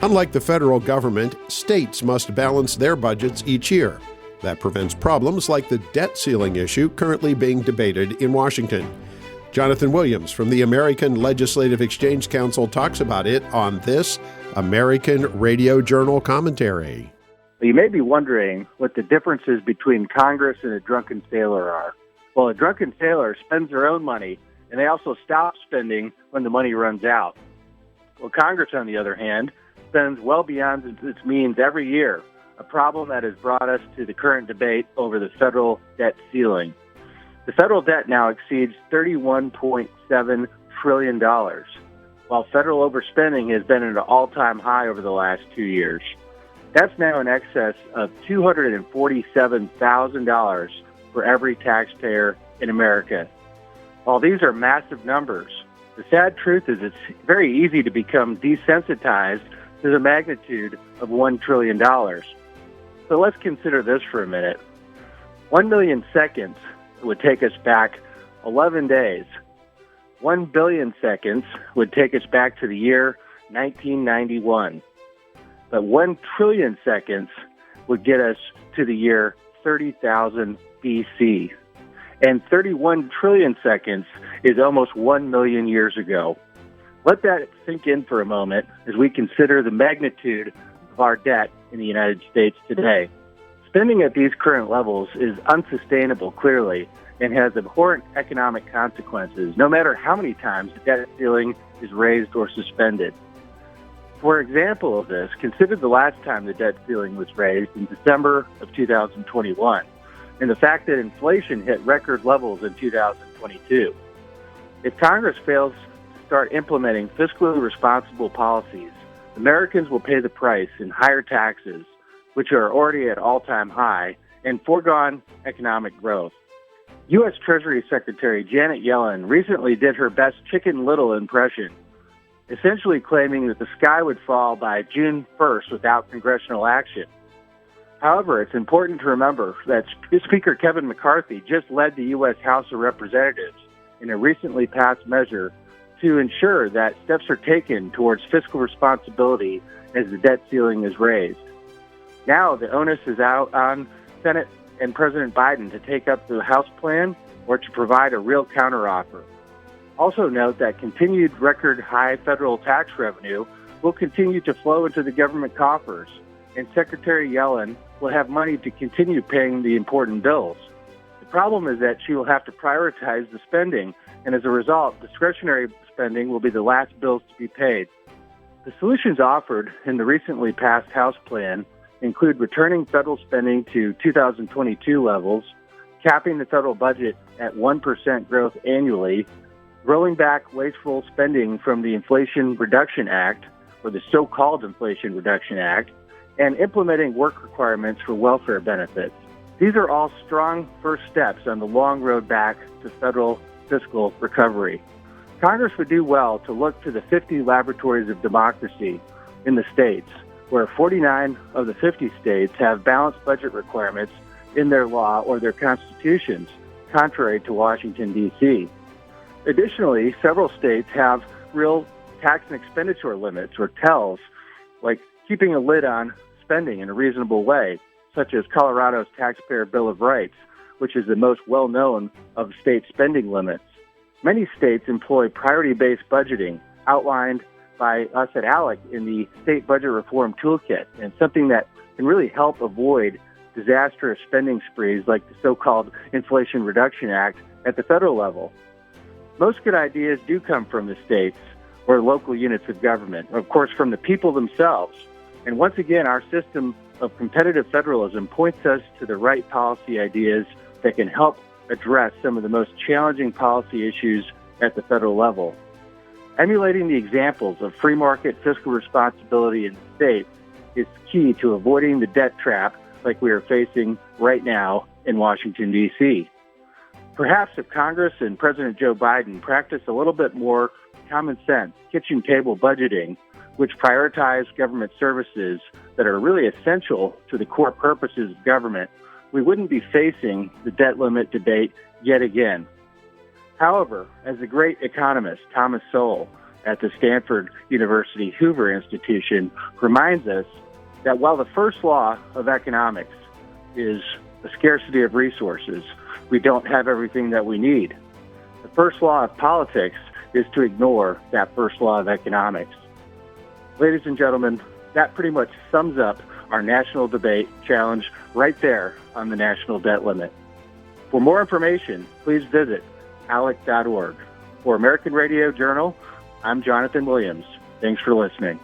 Unlike the federal government, states must balance their budgets each year. That prevents problems like the debt ceiling issue currently being debated in Washington. Jonathan Williams from the American Legislative Exchange Council talks about it on this American Radio Journal commentary. You may be wondering what the differences between Congress and a drunken sailor are. Well, a drunken sailor spends their own money, and they also stop spending when the money runs out. Well, Congress, on the other hand, spends well beyond its means every year, a problem that has brought us to the current debate over the federal debt ceiling. The federal debt now exceeds $31.7 trillion, while federal overspending has been at an all-time high over the last 2 years. That's now in excess of $247,000 for every taxpayer in America. While these are massive numbers, the sad truth is it's very easy to become desensitized to the magnitude of $1 trillion. So let's consider this for a minute. 1 million seconds would take us back 11 days. 1 billion seconds would take us back to the year 1991. But 1 trillion seconds would get us to the year 30,000 BC. And 31 trillion seconds is almost 1 million years ago. Let that sink in for a moment as we consider the magnitude of our debt in the United States today. Spending at these current levels is unsustainable, clearly, and has abhorrent economic consequences, no matter how many times the debt ceiling is raised or suspended. For example of this, consider the last time the debt ceiling was raised in December of 2021, and the fact that inflation hit record levels in 2022. If Congress fails to start implementing fiscally responsible policies, Americans will pay the price in higher taxes, which are already at all-time high, and foregone economic growth. U.S. Treasury Secretary Janet Yellen recently did her best Chicken Little impression, essentially claiming that the sky would fall by June 1st without congressional action. However, it's important to remember that Speaker Kevin McCarthy just led the U.S. House of Representatives in a recently passed measure to ensure that steps are taken towards fiscal responsibility as the debt ceiling is raised. Now the onus is out on Senate and President Biden to take up the House plan or to provide a real counteroffer. Also note that continued record high federal tax revenue will continue to flow into the government coffers, and Secretary Yellen will have money to continue paying the important bills. The problem is that she will have to prioritize the spending, and as a result, discretionary spending will be the last bills to be paid. The solutions offered in the recently passed House plan include returning federal spending to 2022 levels, capping the federal budget at 1% growth annually, rolling back wasteful spending from the Inflation Reduction Act, or the so-called Inflation Reduction Act, and implementing work requirements for welfare benefits. These are all strong first steps on the long road back to federal fiscal recovery. Congress would do well to look to the 50 laboratories of democracy in the states, where 49 of the 50 states have balanced budget requirements in their law or their constitutions, contrary to Washington, D.C. Additionally, several states have real tax and expenditure limits, or TELs, like keeping a lid on spending in a reasonable way, such as Colorado's Taxpayer Bill of Rights, which is the most well-known of state spending limits. Many states employ priority-based budgeting, outlined by us at ALEC in the State Budget Reform Toolkit, and something that can really help avoid disastrous spending sprees like the so-called Inflation Reduction Act at the federal level. Most good ideas do come from the states or local units of government, of course from the people themselves. And once again, our system of competitive federalism points us to the right policy ideas that can help address some of the most challenging policy issues at the federal level. Emulating the examples of free market fiscal responsibility in the states is key to avoiding the debt trap like we are facing right now in Washington, D.C. Perhaps if Congress and President Joe Biden practice a little bit more common sense, kitchen table budgeting, which prioritize government services that are really essential to the core purposes of government, we wouldn't be facing the debt limit debate yet again. However, as the great economist Thomas Sowell at the Stanford University Hoover Institution reminds us that while the first law of economics is the scarcity of resources, we don't have everything that we need. The first law of politics is to ignore that first law of economics. Ladies and gentlemen, that pretty much sums up our national debate challenge right there on the national debt limit. For more information, please visit ALEC.org. For American Radio Journal, I'm Jonathan Williams. Thanks for listening.